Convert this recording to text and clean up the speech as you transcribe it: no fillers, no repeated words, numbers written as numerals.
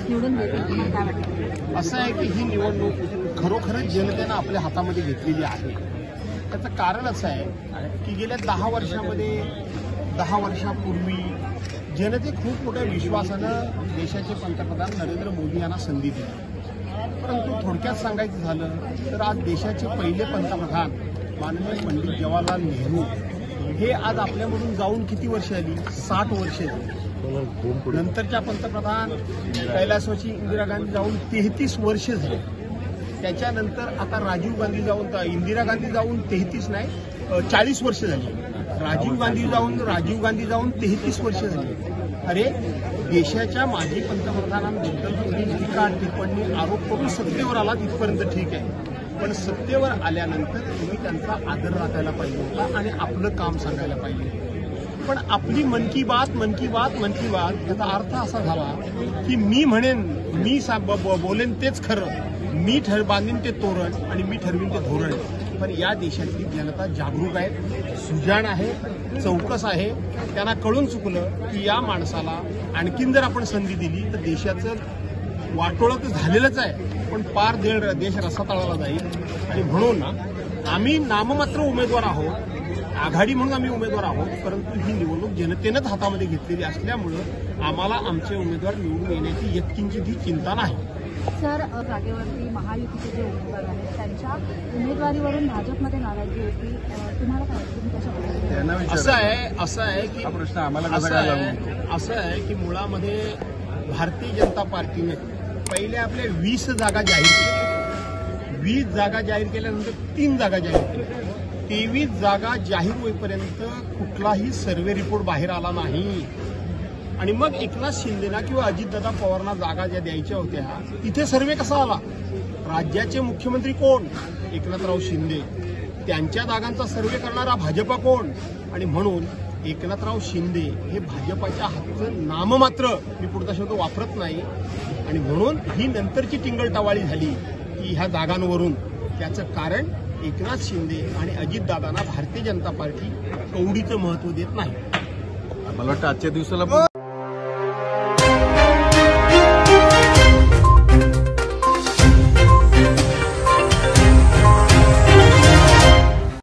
निवडून देतील, तुम्हाला काय वाटतं? असं आहे की ही निवडणूक खरोखरच जनतेनं आपल्या हातामध्ये घेतलेली आहे. त्याचं कारण असं आहे की गेल्या 10 वर्षामध्ये 10 वर्षापूर्वी जनते खूप मोठ्या विश्वासानं देशाचे पंतप्रधान नरेंद्र मोदी यांना संधी दिली. परंतु थोडक्यात सांगायचं झालं तर आज देशाचे पहिले पंतप्रधान माननीय पंडित जवाहरलाल नेहरू हे आज आपल्यामधून जाऊन किती वर्ष आली? 60 वर्ष झाली. नंतरच्या पंतप्रधान कैलासवासी इंदिरा गांधी जाऊन 33 वर्ष झाली. त्याच्यानंतर आता राजीव गांधी जाऊन, इंदिरा गांधी जाऊन 33 नाही 40 वर्ष झाली. राजीव गांधी जाऊन 33 वर्ष झाली. अरे, देशाच्या माजी पंतप्रधानांबद्दल तुम्ही टीका टिप्पणी आरोप करून सत्तेवर आला तिथपर्यंत ठीक आहे, पण सत्तेवर आल्यानंतर तुम्ही त्यांचा आदर राखायला पाहिजे होता आणि आपलं काम सांगायला पाहिजे. पण आपली मन की बात याचा अर्थ असा झाला की मी म्हणेन, मी बोलेन तेच खरं, मी बांधीन ते तोरण आणि मी ठरवीन ते धोरण. पण या देशातली जनता जागरूक आहे, सुजाण आहे, चौकस आहे. त्यांना कळून चुकलं की या माणसाला आणखीन जर आपण संधी दिली तर देशाचं वाटोळं तर झालेलंच आहे, पण पार देश रसातळाला जाईल. आणि म्हणून आम्ही नाममात्र उमेदवार आहोत, आघाडी म्हणून आम्ही उमेदवार आहोत, परंतु ही निवडणूक जनतेनंच हातामध्ये घेतलेली असल्यामुळं आम्हाला आमचे उमेदवार निवडून येण्याची यत्किंचितही चिंता नाही. सर, जागेवरती महायुतीचे जे उमेदवार आहेत त्यांच्या उमेदवारीवरून भाजपमध्ये नाराजी होती, तुम्हाला काय वाटतं? तुम्ही कशा प्रकारे? असं आहे की प्रश्न आम्हाला असं आहे की मुळामध्ये भारतीय जनता पार्टीने पहिले आपल्या 20 जागा जाहीर केल्या. 20 जागा जाहीर केल्यानंतर 3 जागा जाहीर केल्या. 23 जागा जाहीर होईपर्यंत कुठलाही सर्व्हे रिपोर्ट बाहेर आला नाही. आणि मग एकनाथ शिंदेना किंवा अजितदादा पवारांना जागा ज्या द्यायच्या होत्या तिथे सर्व्हे कसा आला? राज्याचे मुख्यमंत्री कोण? एकनाथराव शिंदे. त्यांच्या जागांचा सर्व्हे करणारा भाजपा कोण? आणि म्हणून एकनाथराव शिंदे हे भाजपाच्या हातचं नाममात्र, मी पुढचा शब्द वापरत नाही, आणि म्हणून ही नंतरची टिंगलटवाळी झाली की ह्या जागांवरून. त्याचं कारण एकनाथ शिंदे आणि अजितदादांना भारतीय जनता पार्टी कवडीचं महत्व देत नाही. मला वाटतं आजच्या दिवसाला